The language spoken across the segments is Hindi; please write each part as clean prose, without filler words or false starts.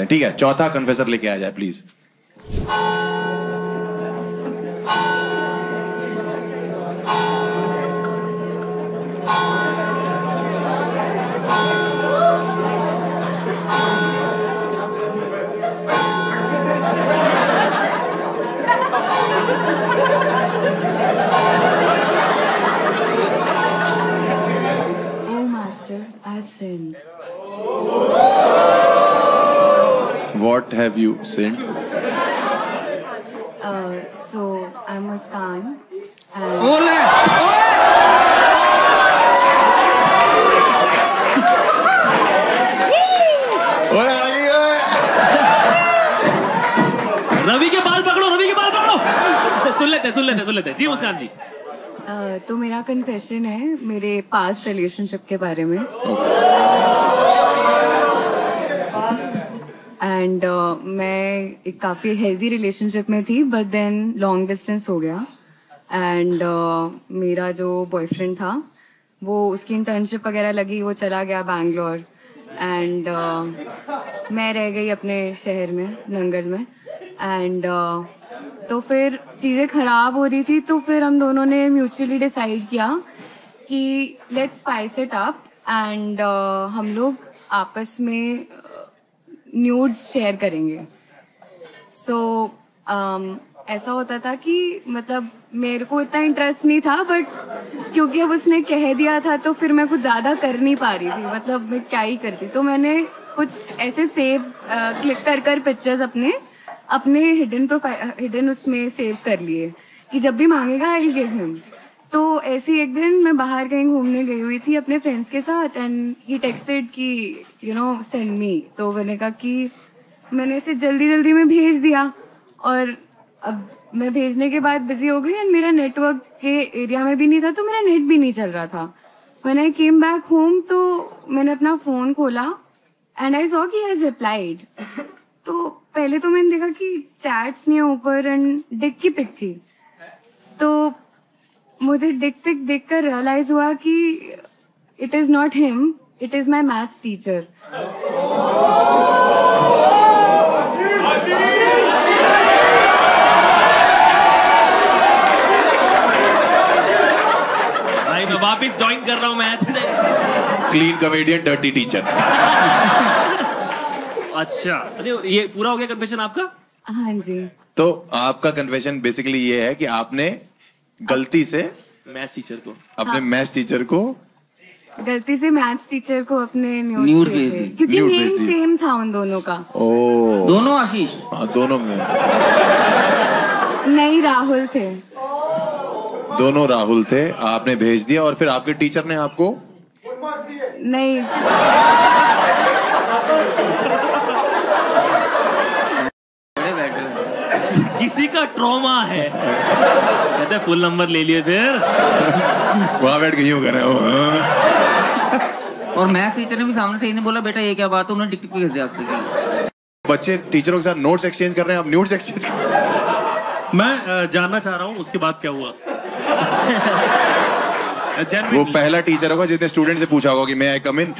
ठीक है, चौथा कन्फेसर लेके आ जाए please. I've sinned. What have you sinned? So I'm Muskan. Ravi के बाल पकड़ो, रवि के बाल पकड़ो। सुन लेते जी मुस्कान जी। तो मेरा कन्फेशन है मेरे पास्ट रिलेशनशिप के बारे में। एंड मैं एक काफी हेल्दी रिलेशनशिप में थी, बट देन लॉन्ग डिस्टेंस हो गया। एंड मेरा जो बॉयफ्रेंड था वो उसकी इंटर्नशिप वगैरह लगी, वो चला गया बैंगलोर। एंड मैं रह गई अपने शहर में, नंगल में। एंड तो फिर चीजें खराब हो रही थी, तो फिर हम दोनों ने म्यूचुअली डिसाइड किया कि let's spice it up and हम लोग आपस में न्यूड्स शेयर करेंगे। सो ऐसा होता था कि मतलब मेरे को इतना इंटरेस्ट नहीं था, बट क्योंकि अब उसने कह दिया था तो फिर मैं कुछ ज्यादा कर नहीं पा रही थी, मतलब मैं क्या ही करती। तो मैंने कुछ ऐसे सेव क्लिक कर पिक्चर्स अपने हिडन उसमें सेव कर लिए कि जब भी मांगेगा आई विल गिव हिम। तो ऐसे एक दिन मैं बाहर कहीं घूमने गई हुई थी अपने फ्रेंड्स के साथ, एंड ही टेक्स्टेड कि यू नो सेंड मी। तो मैंने कहा कि मैंने इसे जल्दी में भेज दिया, और अब मैं भेजने के बाद बिजी हो गई एंड मेरा नेटवर्क के एरिया में भी नहीं था, तो मेरा नेट भी नहीं चल रहा था। When I came back home तो मैंने अपना फोन खोला एंड आई सॉ कि हैज रिप्लाइड। तो पहले तो मैंने देखा कि चैट्स नहीं है ऊपर एंड डिक की पिक थी। तो मुझे डिक पिक देखकर रियलाइज हुआ कि it is not him, it is my maths teacher. भाई मैं वापस ज्वाइन कर रहा हूँ math. Clean comedian dirty teacher. अच्छा, ये पूरा हो गया कन्फेशन आपका? हाँ जी। तो आपका कन्फेशन बेसिकली ये है कि आपने गलती से मैथ्स टीचर को गलती से मैथ्स टीचर को अपने न्यूड भेज दी, क्योंकि नेम सेम था उन दोनों का। ओ, दोनों आशीष? हाँ, दोनों में नहीं, राहुल थे। दोनों राहुल थे। आपने भेज दिया और फिर आपके टीचर ने आपको नहीं किसी का ट्रॉमा है, कहते फुल नंबर ले लिए फिर वहां बैठ के यूं कर रहे हो। और मैथ्स टीचर ने भी सामने से इन्हें बोला बेटा ये क्या बात है, उन्होंने टिक भेज दिया आपसे। बच्चे टीचरों के साथ नोट्स एक्सचेंज कर रहे हैं, आप न्यूड्स एक्सचेंज कर रहे हैं। मैं जानना चाह रहा हूँ उसके बाद क्या हुआ। वो पहला टीचर होगा जिसने स्टूडेंट से पूछा होगा कि मैं I come in.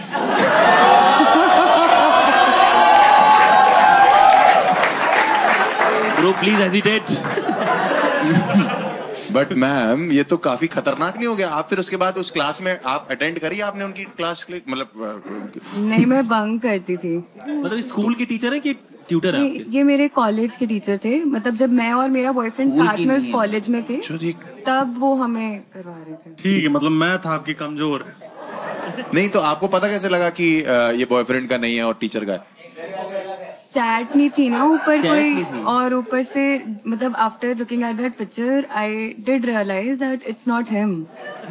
Bro please hesitate. But ma'am ये तो काफी खतरनाक नहीं हो गया? आप फिर उसके बाद उस क्लास में आप अटेंड करी आपने उनकी क्लास? मतलब नहीं, मैं बंक करती थी। मतलब स्कूल के टीचर है कि ट्यूटर है आपके? ये मेरे कॉलेज के टीचर थे। मतलब जब मैं और मेरा बॉयफ्रेंड साथ में उस कॉलेज में थे तब वो हमें करवा रहे थे। ठीक है, मतलब मैं था आपकी कमजोर। नहीं तो आपको पता कैसे लगा कि ये बॉयफ्रेंड का नहीं है और टीचर का है? चैट नहीं थी ना ऊपर कोई, और ऊपर से मतलब after looking at that picture I did realise that it's not him.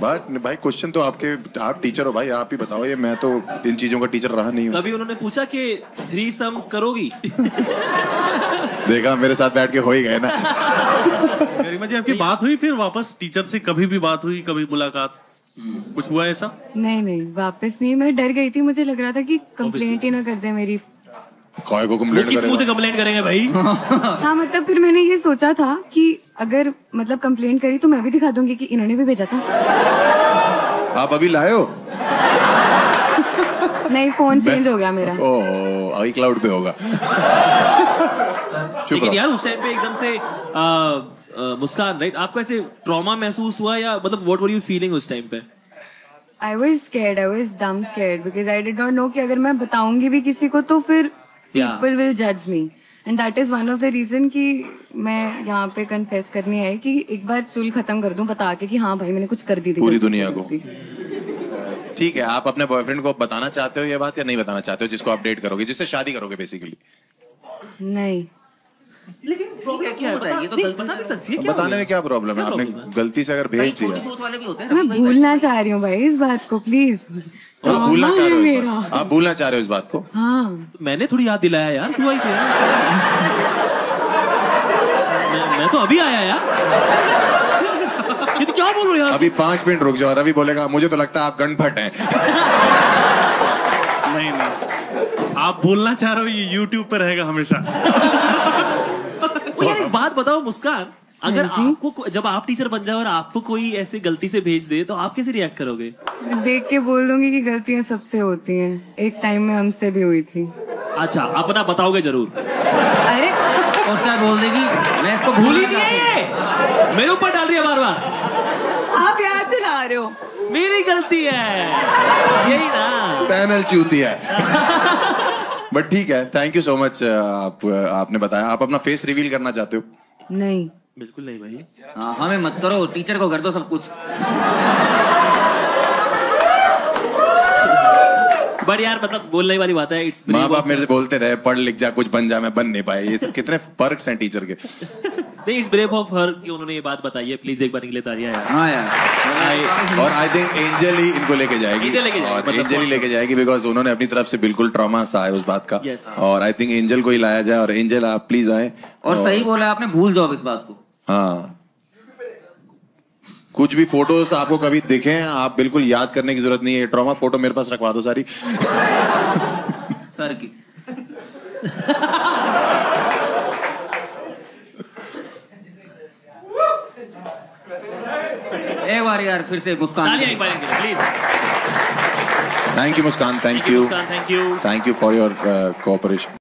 But भाई क्वेश्चन तो आपके, आप टीचर हो भाई, आप ही बताओ। ये मैं तो इन चीजों का टीचर रहा नहीं हूँ। कभी उन्होंने पूछा कि 3 सम्स करोगी? देखा, मेरे साथ बैठ के हो ही गए ना। गरिमा जी आपकी बात हुई फिर वापस टीचर से? कभी भी बात हुई, कभी मुलाकात, कुछ हुआ ऐसा? नहीं, वापस नहीं। मैं डर गई थी, मुझे लग रहा था कि कंप्लेंट ही ना कर दे मेरी। काय को कंप्लेंट करेगा? किस मुंह से कंप्लेंट करेंगे भाई? हाँ, मतलब फिर मैंने ये सोचा था कि अगर मतलब कंप्लेंट करी तो मैं भी दिखा दूंगी कि इन्होंने भी भेजा था। आप अभी लाए हो? नहीं, फोन चेंज हो गया मेरा। ओह, आई क्लाउड पे होगा। चुप लेकिन रहो। यार उस टाइम पे एकदम से मुस्कान, राइट, आपको ऐसे ट्रॉमा महसूस हुआ या मतलब व्हाट वर यू फीलिंग उस टाइम पे? I was scared, I was dumb scared because I did not know कि अगर मैं बताऊंगी भी किसी को तो फिर Yeah. people will judge me. And that is one of the reason कि मैं यहाँ पे confess करनी आई कि एक बार चुल खत्म कर दूं बता के कि हाँ भाई मैंने कुछ कर दी थी पूरी गलती दुनिया से। को। ठीक है, आप अपने बॉयफ्रेंड को बताना चाहते हो ये बात या नहीं बताना चाहते हो, जिसको आप डेट करोगे, जिससे शादी करोगे बेसिकली? नहीं, लेकिन क्या होता है? ये तो गलती बता से- नहीं सकती है, क्या बताने हो में क्या प्रॉब्लम है? क्या आपने problem है? गलती से अगर कई भेज छोटी दिया, सोच वाले भी होते हैं। मैं रवि भाई भूलना चाह रही हूँ भाई इस बात को प्लीज। तो आप भूलना चाह रहे हो इस मेरा बात? आप भूलना चाह रहे हो इस बात को? हाँ, गया? मैंने थोड़ी याद दिलाया यार, तू आई थी यार। मैं तो अभी आया यार। ये तो क्या बोल रहे हो यार? अभी 5 मिनट रुक जाओ, रवि बोलेगा मुझे तो लगता है आप गणभट हैं। नहीं नहीं, आप बोलना चाह रहे हो ये YouTube पे रहेगा हमेशा। ओ यार एक बात बताओ मुस्कान, अगर हाँ जी? आपको जब आप टीचर बन जाओ और आपको कोई ऐसे गलती से भेज दे तो आप कैसे रिएक्ट करोगे? देख के बोल दूंगी कि गलतियां सबसे होती हैं, एक टाइम में हमसे भी हुई थी। अच्छा, अपना बताओगे जरूर। अरे उसके बाद बोल देगी मैं इसको भूल भूल ही नहीं है ये, मेरे ऊपर डाल रही है बार बार। आप याद दिला रहे हो। मेरी गलती है यही ना। पैनल चूती है। बट ठीक है, थैंक यू सो मच। आपने बताया। आप अपना फेस रिवील करना चाहते हो? नहीं, बिल्कुल नहीं भाई। हाँ, हमें मत करो, टीचर को कर दो सब कुछ। बट यार मतलब बोलने वाली बात है, इट्स माँ बाप मेरे से बोलते रहे पढ़ लिख जा, कुछ बन जा, मैं बन नहीं पाया। ये सब कितने पर्क्स हैं टीचर के। नहीं, इट्स ब्रेव ऑफ हर कि उन्होंने ये बात बताई है। प्लीज एक बार इनके लिए तालियां यार। हाँ यार, और आई थिंक एंजल ही इनको लेके जाएगी। एंजल लेके जाएगी, और मतलब एंजल ही लेके जाएगी बिकॉज उन्होंने अपनी तरफ से बिल्कुल ट्रॉमा सा है उस बात का। Yes. और आई थिंक एंजल को ही लाया जाए। और एंजल आप प्लीज आए। और सही बोला आपने, भूल जाओ इस बात को। हाँ, कुछ भी फोटोज आपको कभी दिखे आप बिल्कुल याद करने की जरूरत नहीं है। ट्रॉमा फोटो मेरे पास रखवा दो सारी। सर की एक बार यार फिर से मुस्कान तालियां एक बार इनके लिए please. Thank you Muskan, thank thank you you, Muskan, thank you. Thank you for your cooperation.